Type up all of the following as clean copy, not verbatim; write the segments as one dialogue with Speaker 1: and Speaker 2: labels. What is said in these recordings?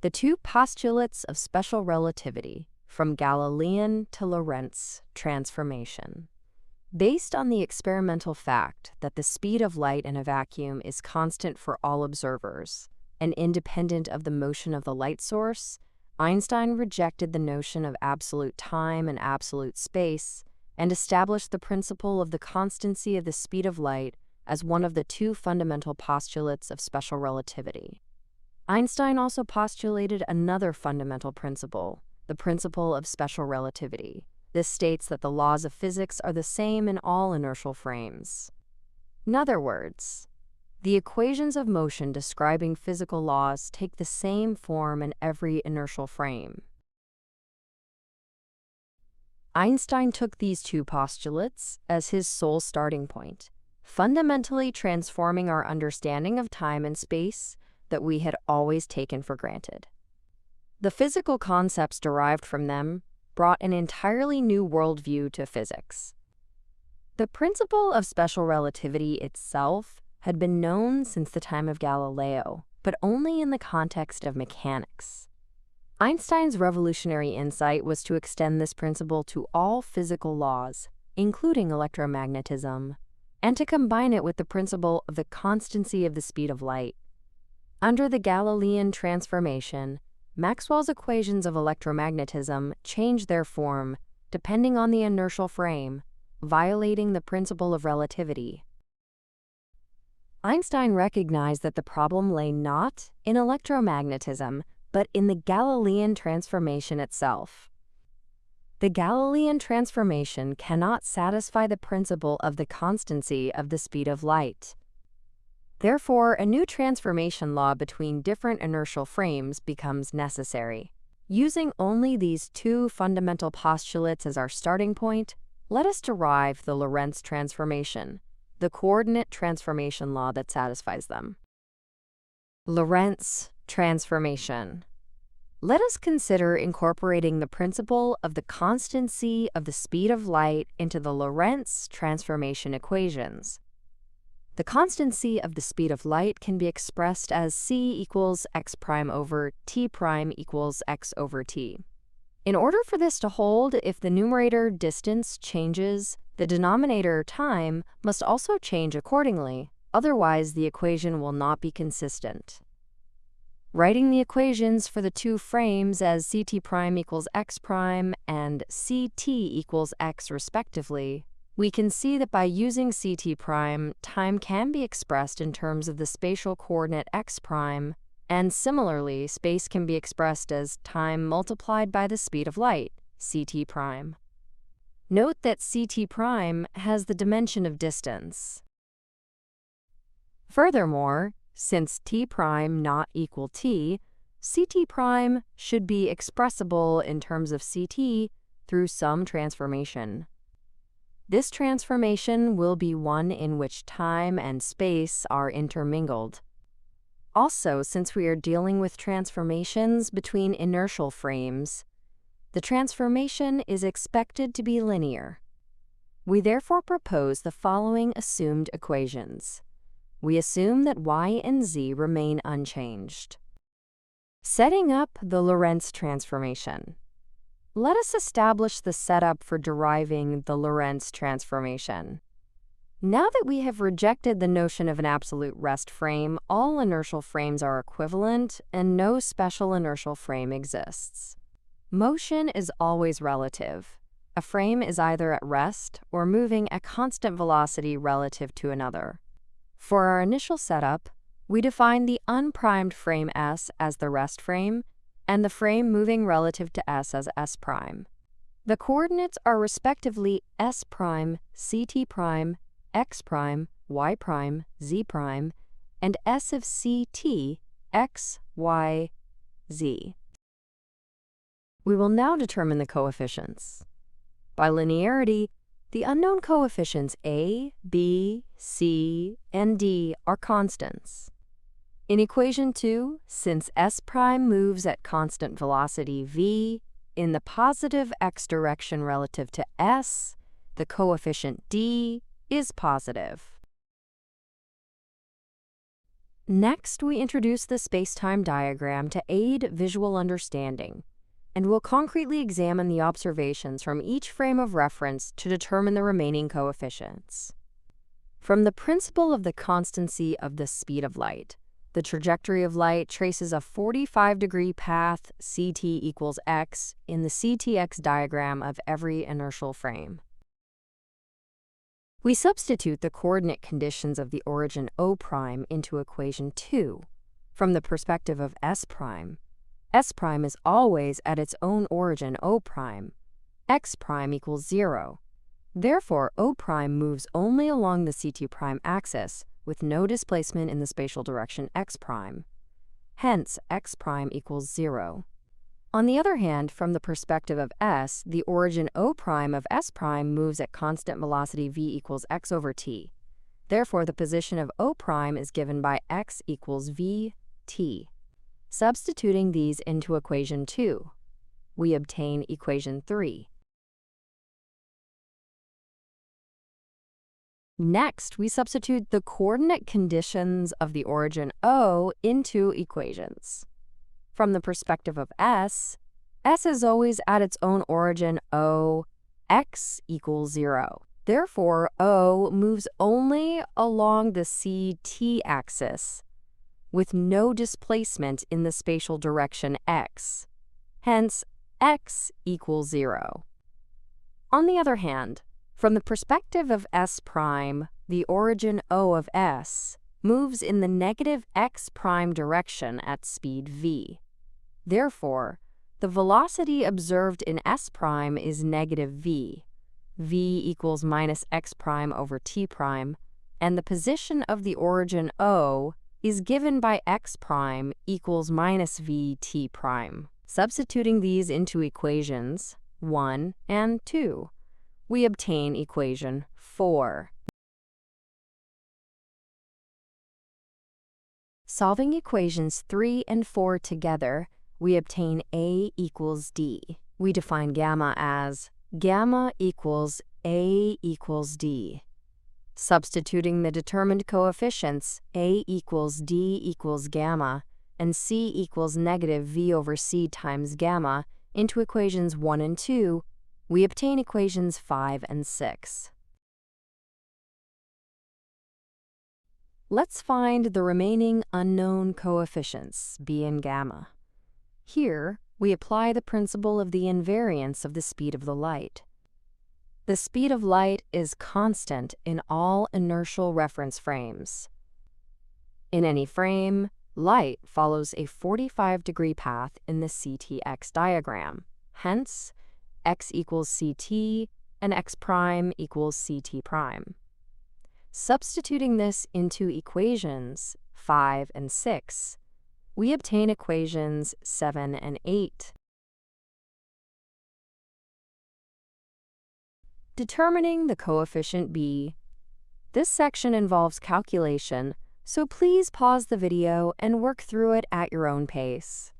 Speaker 1: The two postulates of special relativity, from Galilean to Lorentz transformation. Based on the experimental fact that the speed of light in a vacuum is constant for all observers and independent of the motion of the light source, Einstein rejected the notion of absolute time and absolute space and established the principle of the constancy of the speed of light as one of the two fundamental postulates of special relativity. Einstein also postulated another fundamental principle, the principle of special relativity. This states that the laws of physics are the same in all inertial frames. In other words, the equations of motion describing physical laws take the same form in every inertial frame. Einstein took these two postulates as his sole starting point, fundamentally transforming our understanding of time and space that we had always taken for granted. The physical concepts derived from them brought an entirely new worldview to physics. The principle of special relativity itself had been known since the time of Galileo, but only in the context of mechanics. Einstein's revolutionary insight was to extend this principle to all physical laws, including electromagnetism, and to combine it with the principle of the constancy of the speed of light. Under the Galilean transformation, Maxwell's equations of electromagnetism changed their form depending on the inertial frame, violating the principle of relativity. Einstein recognized that the problem lay not in electromagnetism, but in the Galilean transformation itself. The Galilean transformation cannot satisfy the principle of the constancy of the speed of light. Therefore, a new transformation law between different inertial frames becomes necessary. Using only these two fundamental postulates as our starting point, let us derive the Lorentz transformation, the coordinate transformation law that satisfies them. Lorentz transformation. Let us consider incorporating the principle of the constancy of the speed of light into the Lorentz transformation equations. The constancy of the speed of light can be expressed as c equals x prime over t prime equals x over t. In order for this to hold, if the numerator distance changes, the denominator time must also change accordingly, otherwise the equation will not be consistent. Writing the equations for the two frames as ct prime equals x prime and ct equals x respectively, we can see that by using ct prime, time can be expressed in terms of the spatial coordinate x prime, and similarly, space can be expressed as time multiplied by the speed of light, ct prime. Note that ct prime has the dimension of distance. Furthermore, since t prime not equal t, ct prime should be expressible in terms of ct through some transformation. This transformation will be one in which time and space are intermingled. Also, since we are dealing with transformations between inertial frames, the transformation is expected to be linear. We therefore propose the following assumed equations. We assume that y and z remain unchanged. Setting up the Lorentz transformation. Let us establish the setup for deriving the Lorentz transformation. Now that we have rejected the notion of an absolute rest frame, all inertial frames are equivalent and no special inertial frame exists. Motion is always relative. A frame is either at rest or moving at constant velocity relative to another. For our initial setup, we define the unprimed frame S as the rest frame and the frame moving relative to S as S prime. The coordinates are respectively S prime, ct prime, x prime, y prime, z prime, and S of ct, x, y, z. We will now determine the coefficients. By linearity, the unknown coefficients a, b, c, and d are constants. In equation 2, since S prime moves at constant velocity v in the positive x direction relative to S, the coefficient d is positive. Next, we introduce the spacetime diagram to aid visual understanding, and we'll concretely examine the observations from each frame of reference to determine the remaining coefficients. From the principle of the constancy of the speed of light, the trajectory of light traces a 45-degree path ct equals x in the ctx diagram of every inertial frame. We substitute the coordinate conditions of the origin O' into equation 2. From the perspective of S' is always at its own origin O', x' equals 0. Therefore, O' moves only along the ct' axis with no displacement in the spatial direction x'. Hence, x' equals 0. On the other hand, from the perspective of S, the origin O' of S' moves at constant velocity v equals x over t. Therefore, the position of O' is given by x equals v t. Substituting these into equation 2, we obtain equation 3. Next, we substitute the coordinate conditions of the origin O into equations. From the perspective of S is always at its own origin O, x equals 0. Therefore, O moves only along the ct axis, with no displacement in the spatial direction x. Hence, x equals 0. On the other hand, from the perspective of S', the origin O of S moves in the negative x' direction at speed v. Therefore, the velocity observed in S' is negative v. V equals minus x' over t', and the position of the origin O is given by x' equals minus v t'. Substituting these into equations 1 and 2, we obtain equation 4. Solving equations 3 and 4 together, we obtain A equals D. We define gamma as gamma equals A equals D. Substituting the determined coefficients A equals D equals gamma and C equals negative V over C times gamma into equations 1 and 2, we obtain equations 5 and 6. Let's find the remaining unknown coefficients, B and gamma. Here, we apply the principle of the invariance of the speed of the light. The speed of light is constant in all inertial reference frames. In any frame, light follows a 45-degree path in the ctx diagram. Hence, x equals ct and x' equals ct'. Substituting this into equations 5 and 6, we obtain equations 7 and 8. Determining the coefficient b. This section involves calculation, so please pause the video and work through it at your own pace.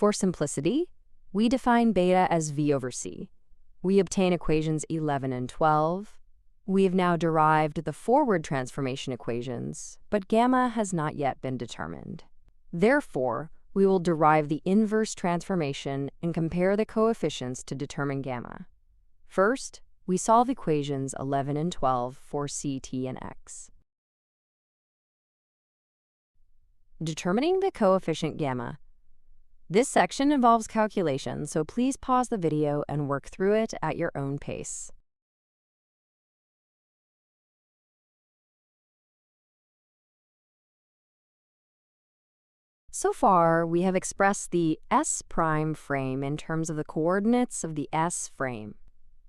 Speaker 1: For simplicity, we define beta as v over c. We obtain equations 11 and 12. We have now derived the forward transformation equations, but gamma has not yet been determined. Therefore, we will derive the inverse transformation and compare the coefficients to determine gamma. First, we solve equations 11 and 12 for ct and x. Determining the coefficient gamma. This section involves calculation, so please pause the video and work through it at your own pace. So far, we have expressed the S' frame in terms of the coordinates of the S frame.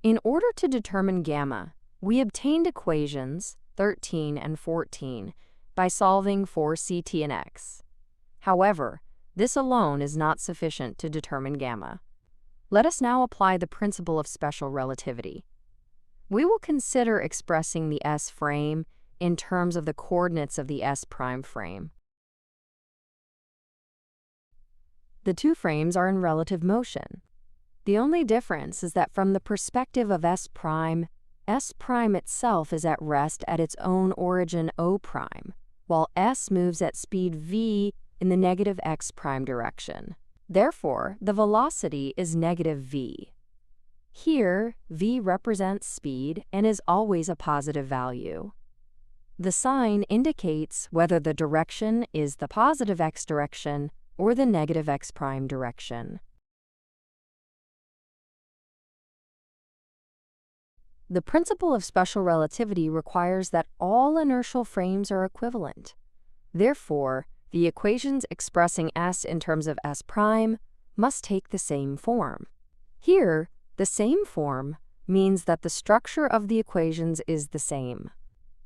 Speaker 1: In order to determine gamma, we obtained equations 13 and 14 by solving for ct and x. However, this alone is not sufficient to determine gamma. Let us now apply the principle of special relativity. We will consider expressing the S frame in terms of the coordinates of the S' frame. The two frames are in relative motion. The only difference is that from the perspective of S prime itself is at rest at its own origin O prime, while S moves at speed v in the negative x prime direction. Therefore, the velocity is negative v. Here, v represents speed and is always a positive value. The sign indicates whether the direction is the positive x direction or the negative x prime direction. The principle of special relativity requires that all inertial frames are equivalent. Therefore, the equations expressing S in terms of S prime must take the same form. Here, the same form means that the structure of the equations is the same.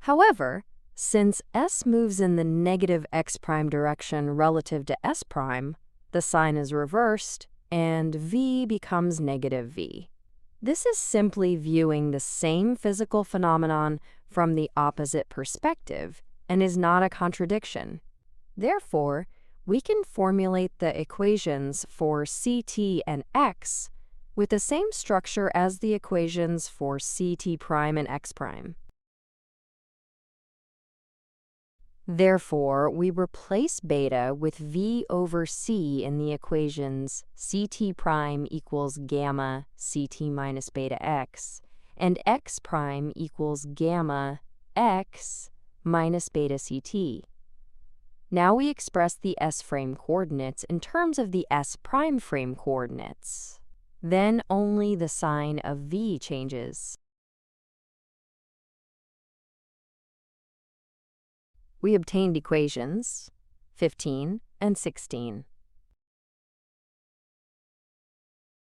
Speaker 1: However, since S moves in the negative x prime direction relative to S prime, the sign is reversed and v becomes negative v. This is simply viewing the same physical phenomenon from the opposite perspective and is not a contradiction. Therefore, we can formulate the equations for ct and x with the same structure as the equations for ct prime and x prime. Therefore, we replace beta with v over c in the equations ct prime equals gamma ct minus beta x and x prime equals gamma x minus beta ct. Now we express the S frame coordinates in terms of the S prime frame coordinates. Then only the sign of v changes. We obtained equations 15 and 16.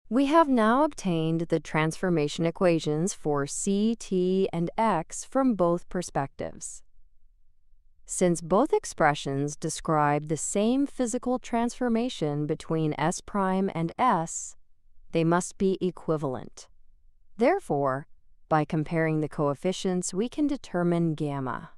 Speaker 1: We have now obtained the transformation equations for c, t, and x from both perspectives. Since both expressions describe the same physical transformation between S prime and S, they must be equivalent. Therefore, by comparing the coefficients, we can determine gamma.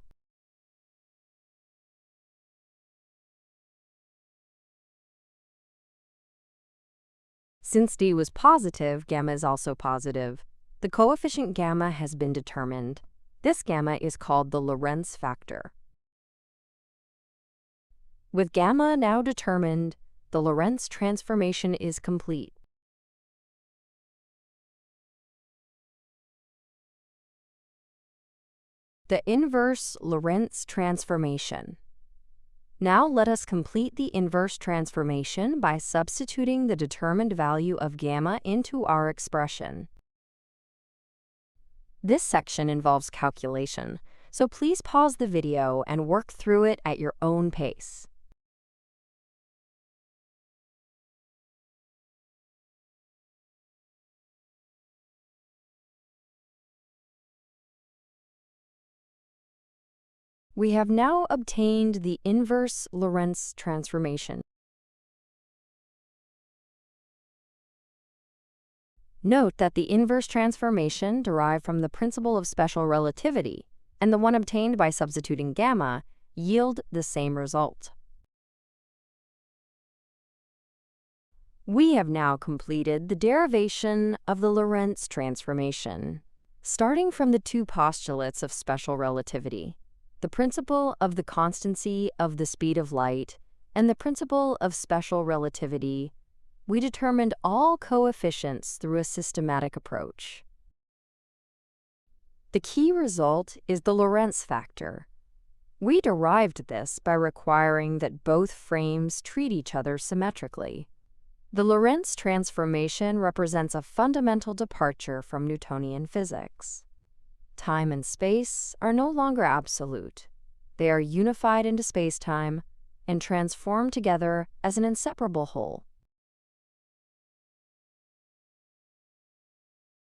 Speaker 1: Since d was positive, gamma is also positive. The coefficient gamma has been determined. This gamma is called the Lorentz factor. With gamma now determined, the Lorentz transformation is complete. The inverse Lorentz transformation. Now let us complete the inverse transformation by substituting the determined value of gamma into our expression. This section involves calculation, so please pause the video and work through it at your own pace. We have now obtained the inverse Lorentz transformation. Note that the inverse transformation derived from the principle of special relativity and the one obtained by substituting gamma yield the same result. We have now completed the derivation of the Lorentz transformation, starting from the two postulates of special relativity: the principle of the constancy of the speed of light and the principle of special relativity. We determined all coefficients through a systematic approach. The key result is the Lorentz factor. We derived this by requiring that both frames treat each other symmetrically. The Lorentz transformation represents a fundamental departure from Newtonian physics. Time and space are no longer absolute. They are unified into spacetime and transform together as an inseparable whole.